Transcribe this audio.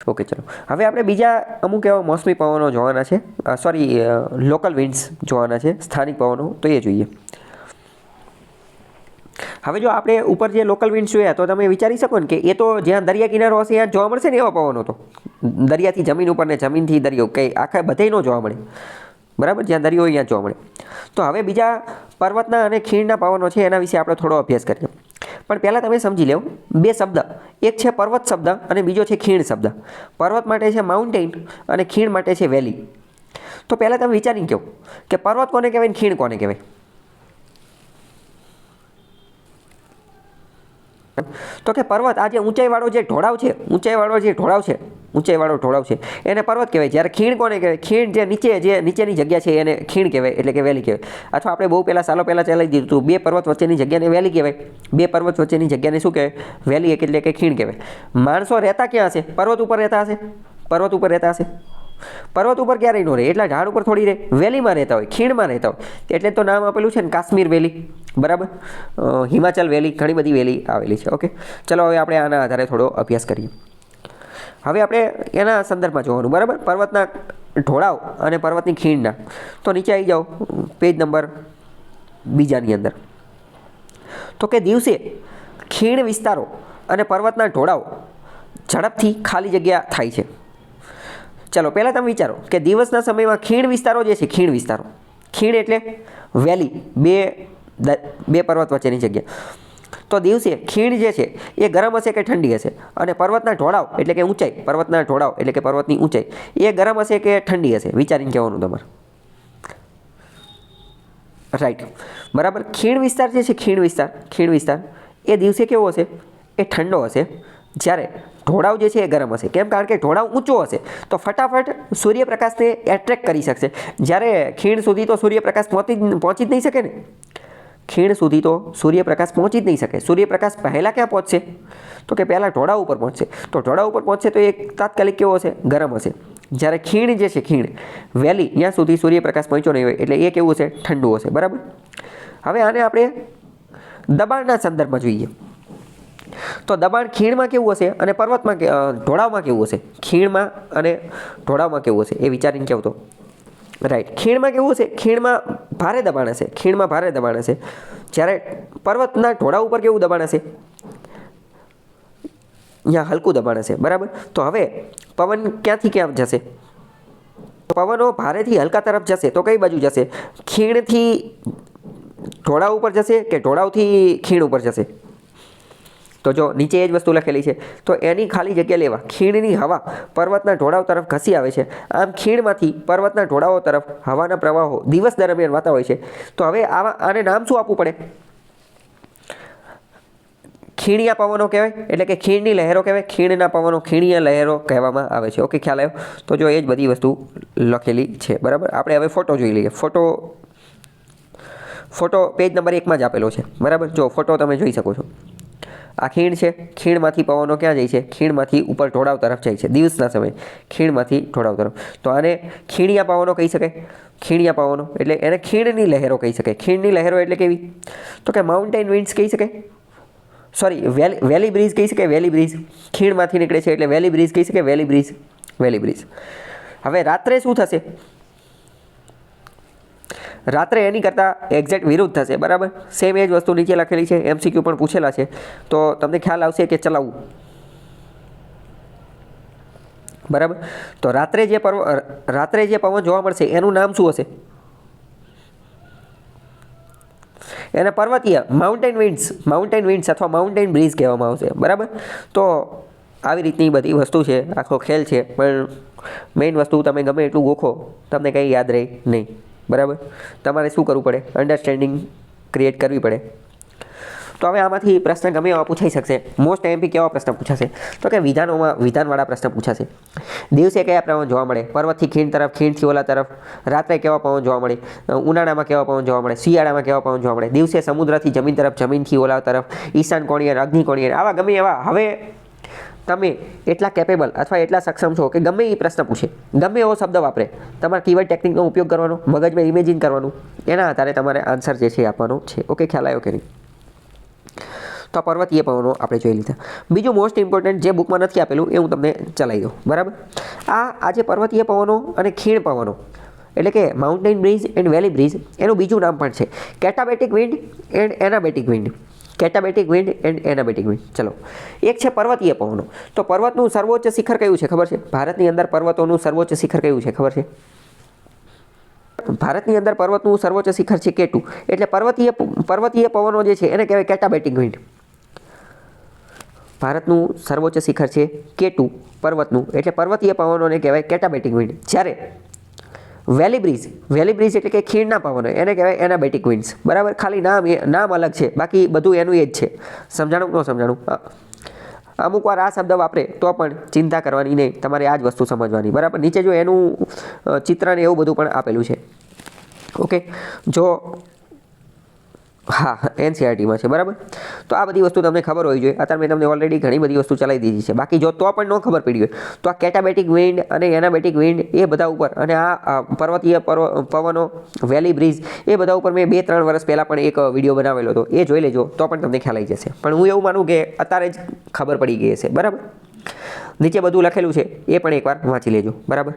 Okay, ચલો હવે આપણે બીજા અમુક એવા મોસમી પવનો જોવાના છે, સોરી લોકલ વિન્ડ્સ જોવાના છે, સ્થાનિક પવનો, તો એ જોઈએ. હવે જો આપણે ઉપર જે લોકલ વિન્ડ્સ જોયા તો તમે વિચારી શકો ને કે એ તો જ્યાં દરિયા કિનારો હશે ત્યાં જોવા મળશે ને એવા પવનો, તો દરિયાથી જમીન ઉપર ને જમીનથી દરિયો કંઈ આખા બધે ન જોવા મળે, બરાબર, જ્યાં દરિયો હોય ત્યાં જોવા મળે. તો હવે બીજા પર્વતના અને ખીણના પવનો છે એના વિશે આપણે થોડો અભ્યાસ કરીએ. પણ પહેલાં તમે સમજી લો બે શબ્દ, એક છે પર્વત શબ્દ અને બીજો છે ખીણ શબ્દ. પર્વત માટે છે માઉન્ટેન અને ખીણ માટે છે વેલી. તો પહેલાં તમે વિચારીને કહો કે પર્વત કોને કહેવાય ને ખીણ કોને કહેવાય? તો કે પર્વત આ જે ઊંચાઈવાળો જે ઢોળાવ છે, ઊંચાઈવાળો ઢોળાવ છે એને પર્વત કહેવાય. જ્યારે ખીણ કોને કહેવાય? ખીણ જે નીચેની જગ્યા છે એને ખીણ કહેવાય, એટલે કે વેલી કહેવાય. અથવા આપણે બહુ સાલો પહેલાં ચલાવી દીધું હતું, બે પર્વત વચ્ચેની જગ્યાને વેલી કહેવાય, બે પર્વત વચ્ચેની જગ્યાને શું કહેવાય? વેલી, એટલે કે ખીણ કહેવાય. માણસો રહેતા ક્યાં હશે? પર્વત ઉપર રહેતા હશે, પર્વત ઉપર ક્યારેય ન રહે, એટલા ઝાડ ઉપર થોડી રહે, વેલીમાં રહેતા હોય, ખીણમાં રહેતા હોય. એટલે તો નામ આપેલું છે ને કાશ્મીર વેલી, બરાબર, હિમાચલ વેલી, ઘણી બધી વેલી આવેલી છે. ઓકે, ચલો હવે આપણે આના આધારે થોડો અભ્યાસ કરીએ. હવે આપણે એના સંદર્ભમાં જોવાનું, બરાબર, પર્વતના ઢોળાવ અને પર્વતની ખીણના. તો નીચે આવી જાઓ પેજ નંબર 2ની અંદર. તો કે દિવસે ખીણ વિસ્તારો અને પર્વતના ઢોળાવ ઝડપથી ખાલી જગ્યા થાય છે. ચલો પહેલાં તમે વિચારો કે દિવસના સમયમાં ખીણ વિસ્તારો જે છે, ખીણ એટલે વેલી, બે પર્વત વચ્ચેની જગ્યા. તો દિવસે ખીણ જે છે એ ગરમ હશે કે ઠંડી હશે? અને પર્વતના ઢોળાવ એટલે કે ઊંચાઈ, પર્વતના ઢોળાવ એટલે કે પર્વતની ઊંચાઈ એ ગરમ હશે કે ઠંડી હશે? વિચારીને કહેવાનું તમારે. રાઈટ, બરાબર. ખીણ વિસ્તાર જે છે, ખીણ વિસ્તાર એ દિવસે કેવો હશે? એ ઠંડો હશે. જ્યારે ઢોળાવ જે છે એ ગરમ હશે. કેમ? કારણ કે ઢોળાવ ઊંચો હશે તો ફટાફટ સૂર્યપ્રકાશને એટ્રેક્ટ કરી શકશે. જ્યારે ખીણ સુધી તો સૂર્યપ્રકાશ પહોંચી જ નહીં શકે ને, ખીણ સુધી તો સૂર્યપ્રકાશ પહોંચી જ નહીં શકે. સૂર્યપ્રકાશ પહેલાં ક્યાં પહોંચશે? તો કે પહેલાં ઢોળાવ ઉપર પહોંચશે. તો ઢોળાવ ઉપર પહોંચશે તો એ તાત્કાલિક કેવો હશે? ગરમ હશે. જ્યારે ખીણ જે છે, ખીણ વેલી, ત્યાં સુધી સૂર્યપ્રકાશ પહોંચ્યો નહીં હોય, એટલે એ કેવું હશે? ઠંડુ હશે, બરાબર. હવે આને આપણે દબાણના સંદર્ભમાં જોઈએ. તો દબાણ ખીણમાં કેવું હશે અને પર્વતમાં ઢોળાવમાં કેવું હશે? ખીણમાં અને ઢોળાવમાં કેવું હશે એ વિચારીને કહો તો. રાઈટ, ખીણમાં કેવું હશે? ખીણમાં ભારે દબાણ હશે. જ્યારે પર્વતના ઢોળાવ ઉપર કેવું દબાણ હશે? અહીંયા હલકું દબાણ હશે, બરાબર. તો હવે પવન ક્યાંથી ક્યાં જશે? પવનો ભારેથી હલકા તરફ જશે તો કઈ બાજુ જશે? ખીણથી ઢોળાવ ઉપર જશે કે ઢોળાવથી ખીણ ઉપર જશે? તો જો નીચે એ જ વસ્તુ લખેલી છે. તો એની ખાલી જગ્યા લેવા ખીણની હવા પર્વતના ઢોળાવ તરફ ઘસી આવે છે. આમ ખીણમાંથી પર્વતના ઢોળાવો તરફ હવાના પ્રવાહો દિવસ દરમિયાન વાતા હોય છે. તો હવે આને નામ શું આપવું પડે? ખીણિયા પવનો કહેવાય, એટલે કે ખીણની લહેરો કહેવાય. ખીણના પવનો ખીણિયા લહેરો કહેવામાં આવે છે. ઓકે, ખ્યાલ આવ્યો? તો જો એ જ બધી વસ્તુ લખેલી છે, બરાબર. આપણે હવે ફોટો જોઈ લઈએ. ફોટો પેજ નંબર 1માં જ આપેલો છે, બરાબર. જો ફોટો તમે જોઈ શકો છો. આ ખીણ છે, ખીણમાંથી પવનો ક્યાં જાય છે? ખીણમાંથી ઉપર ઢોળાવ તરફ જાય છે દિવસના સમયે, ખીણમાંથી ઢોળાવ તરફ. તો આને ખીણિયા પવનો કહી શકાય. ખીણિયા પવનો એટલે એને ખીણની લહેરો કહી શકાય. ખીણની લહેરો એટલે કેવી? તો કે માઉન્ટેન વિન્ડ્સ કહી શકાય, સોરી વેલી બ્રીઝ કહી શકાય. વેલી બ્રીઝ ખીણમાંથી નીકળે છે એટલે વેલી બ્રીઝ કહી શકાય. વેલી બ્રીઝ. હવે રાત્રે શું થશે? રાત્રે એની કરતાં એક્ઝેક્ટ વિરુદ્ધ થશે, બરાબર. સેમ એ જ વસ્તુ નીચે લખેલી છે, MCQ પણ પૂછેલા છે, તો તમને ખ્યાલ આવશે કે ચલાવવું, બરાબર. તો રાત્રે જે પવન જોવા મળશે એનું નામ શું હશે? એને પર્વતીય માઉન્ટેન વિન્ડ્સ અથવા માઉન્ટેન બ્રીઝ કહેવામાં આવશે, બરાબર. તો આવી રીતની બધી વસ્તુ છે, આખો ખેલ છે. પણ મેઇન વસ્તુ તમે ગમે એટલું ગોખો તમને કંઈ યાદ રહે નહીં, બરાબર. તમારે શું કરવું પડે? અન્ડરસ્ટેન્ડિંગ ક્રિએટ કરવી પડે. તો હવે આમાંથી પ્રશ્ન ગમે એવા પૂછાઈ શકશે. મોસ્ટ MP કેવા પ્રશ્ન પૂછાશે? તો કે વિધાનવાળા પ્રશ્ન પૂછાશે. દિવસે કયા પવન જોવા મળે? પર્વતથી ખીણ તરફ, ખીણથી ઓલા તરફ. રાત્રે કેવા પવન જોવા મળે? ઉનાળામાં કેવા પવન જોવા મળે? શિયાળામાં કેવા પવન જોવા મળે? દિવસે સમુદ્રથી જમીન તરફ, જમીનથી ઓલા તરફ. ઈશાન કોણીય, અગ્નિ કોણીય, આવા ગમે એવા. હવે તમે એટલા કેપેબલ અથવા એટલા સક્ષમ છો કે ગમે એ પ્રશ્ન પૂછે, ગમે એવો શબ્દ વાપરે, તમારે કીવર્ડ ટેકનિકનો ઉપયોગ કરવાનો, મગજમાં ઇમેજિન કરવાનું, એના આધારે તમારે આન્સર જે છે એ આપવાનો છે. ઓકે, ખ્યાલ આવ્યો કે નહીં? તો પર્વતીય પવનો આપણે જોઈ લીધા. બીજું મોસ્ટ ઇમ્પોર્ટન્ટ જે બુકમાં નથી આપેલું એ હું તમને ચલાવી દઉં. બરાબર, આ જે પર્વતીય પવનો અને ખીણ પવનો એટલે કે mountain breeze and valley breeze, એનું બીજું નામ પણ છે katabatic wind and anabatic wind. Katabatic wind and anabatic wind. ચલો, એક છે પર્વતીય પવનો. તો પર્વતનું સર્વોચ્ચ શિખર કયું છે ખબર છે? ભારતની અંદર પર્વતોનું સર્વોચ્ચ શિખર કયું છે ખબર છે? ભારતની અંદર પર્વતનું સર્વોચ્ચ શિખર છે K2. એટલે પર્વતીય પવનો જે છે એને કહેવાય કેટાબેટિક વિન્ડ. ભારતનું સર્વોચ્ચ શિખર છે K2 પર્વતનું, એટલે પર્વતીય પવનોને કહેવાય કેટાબેટિક વિન્ડ. જ્યારે વેલી બ્રિજ એટલે કે ખીણના પવનો એને કહેવાય એનાબેટિક વિન્ડ્સ. બરાબર, ખાલી નામ અલગ છે, બાકી બધું એનું એ જ છે. સમજાણું કે ન સમજાણું? અમુક વાર આ શબ્દ વાપરે તો પણ ચિંતા કરવાની નહીં, તમારે આ જ વસ્તુ સમજવાની. બરાબર, નીચે જો એનું ચિત્ર ને એવું બધું પણ આપેલું છે. ઓકે, જો હા NCERTમાં છે. બરાબર, તો આ બધી વસ્તુ તમને ખબર હોવી જોઈએ. અત્યારે મેં તમને ઓલરેડી ઘણી બધી વસ્તુ ચલાવી દીધી છે. બાકી જો તો પણ ન ખબર પડી હોય તો આ કેટાબેટિક વિન્ડ અને એનાબેટિક વિન્ડ એ બધા ઉપર અને આ પર્વતીય પવનો, વેલી બ્રિજ એ બધા ઉપર મેં 2-3 વર્ષ પહેલાં પણ એક વિડીયો બનાવેલો હતો. એ જોઈ લેજો તો પણ તમને ખ્યાલ આવી જશે. પણ હું એવું માનું કે અત્યારે જ ખબર પડી ગઈ હશે. બરાબર, નીચે બધું લખેલું છે એ પણ એકવાર વાંચી લેજો. બરાબર.